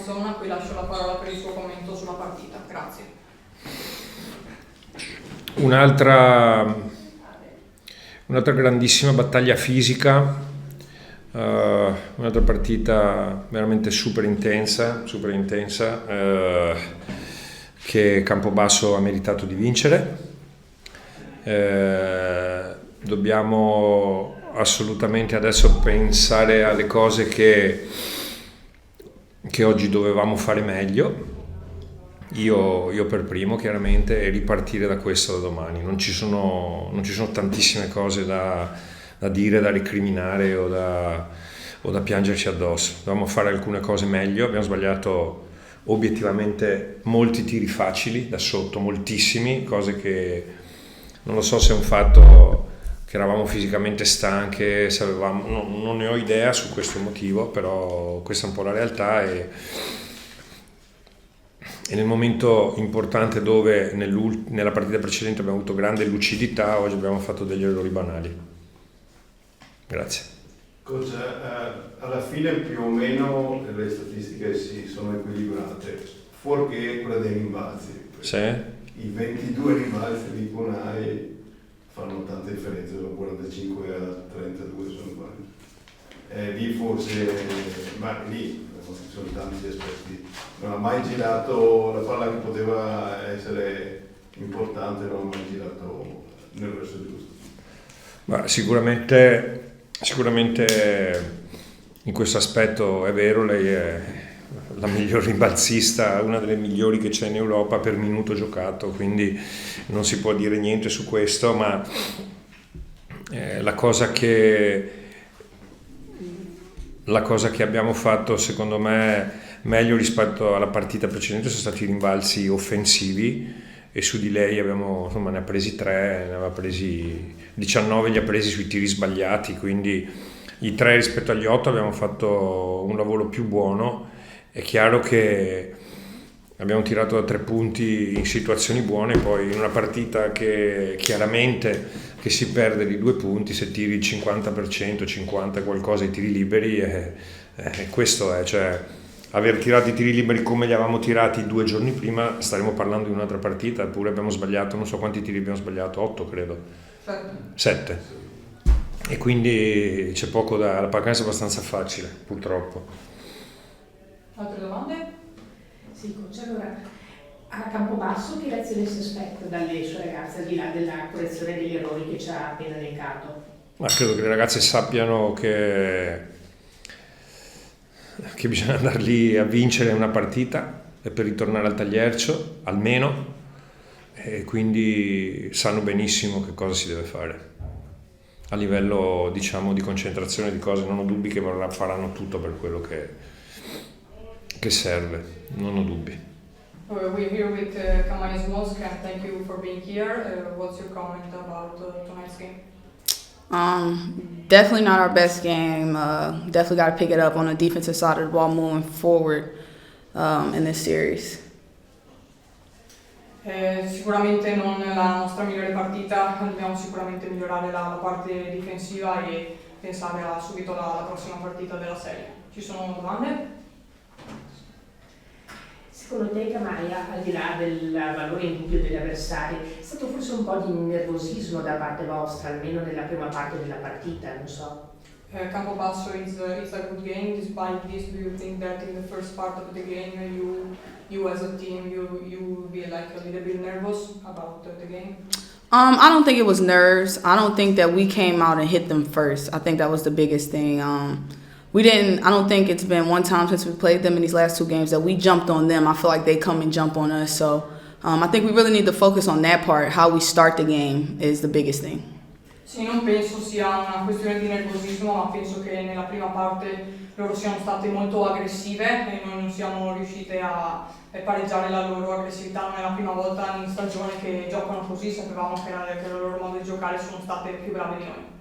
Madison, a cui lascio la parola per il suo commento sulla partita. Grazie. Un'altra grandissima battaglia fisica, un'altra partita veramente super intensa, che Campobasso ha meritato di vincere. Dobbiamo assolutamente adesso pensare alle cose che oggi dovevamo fare meglio. Io per primo, chiaramente, e ripartire da questo da domani. Non ci sono tantissime cose da dire, da recriminare o da piangerci addosso. Dovevamo fare alcune cose meglio. Abbiamo sbagliato obiettivamente molti tiri facili da sotto, moltissimi, cose che non lo so se è un fatto che eravamo fisicamente stanche, se avevamo, non ne ho idea su questo motivo, però questa è un po' la realtà. E nel momento importante dove nella partita precedente abbiamo avuto grande lucidità, oggi abbiamo fatto degli errori banali. Grazie. Coach, alla fine più o meno le statistiche si sono equilibrate, fuorché quella dei rimbalzi. Sì. I 22 rimbalzi di Punai fanno tanta differenza, sono 45 a 32 se non sbaglio. Lì forse, ma lì ci sono tanti aspetti, non ha mai girato la palla che poteva essere importante, non ha mai girato nel verso giusto. Ma sicuramente in questo aspetto è vero, lei è la miglior rimbalzista, una delle migliori che c'è in Europa per minuto giocato, quindi non si può dire niente su questo, ma la cosa che abbiamo fatto secondo me meglio rispetto alla partita precedente sono stati i rimbalzi offensivi, e su di lei ne ha presi 3, ne aveva presi 19, li ha presi sui tiri sbagliati, quindi i 3 rispetto agli 8 abbiamo fatto un lavoro più buono. È chiaro che abbiamo tirato da 3 punti in situazioni buone, poi in una partita che chiaramente che si perde di 2 punti, se tiri il 50%, 50 qualcosa i tiri liberi, questo è, cioè aver tirato i tiri liberi come li avevamo tirati 2 giorni prima, staremo parlando di un'altra partita, eppure abbiamo sbagliato, non so quanti tiri abbiamo sbagliato, 8 credo, 7, e quindi c'è poco la partenza è abbastanza facile, purtroppo. Altre domande? Sì, coach, allora a Campobasso che lezione si aspetta dalle sue ragazze, al di là della correzione degli errori che ci ha appena elencato? Ma credo che le ragazze sappiano che bisogna andare lì a vincere una partita e per ritornare al tagliercio, almeno, e quindi sanno benissimo che cosa si deve fare. A livello, diciamo, di concentrazione di cose, non ho dubbi che faranno tutto per quello che serve, non ho dubbi. We're here with Kamani Smolska, and thank you for being here. What's your comment about tonight's game? Definitely not our best game. Definitely got to pick it up on the defensive side of the ball moving forward in this series. Sicuramente non la nostra migliore partita, dobbiamo sicuramente migliorare la parte difensiva e pensare subito alla prossima partita della serie. Ci sono domande? Secondo te, Kamani, al di là del valore indubbio degli avversari, è stato forse un po' di nervosismo da parte vostra, almeno nella prima parte della partita, non so? Campobasso is a good game. Despite this, do you think that in the first part of the game you as a team you be like a little bit nervous about the game? I don't think it was nerves. I don't think that we came out and hit them first. I think that was the biggest thing. I don't think it's been one time since we played them in these last 2 games that we jumped on them. I feel like they come and jump on us. So I think we really need to focus on that part. How we start the game is the biggest thing. Sì, non penso sia una questione di nervosismo, ma penso che nella prima parte loro siano state molto aggressive e noi non siamo riuscite a pareggiare la loro aggressività. Non è la prima volta in stagione che giocano così, sapevamo che il loro modo di giocare sono state più brave di noi.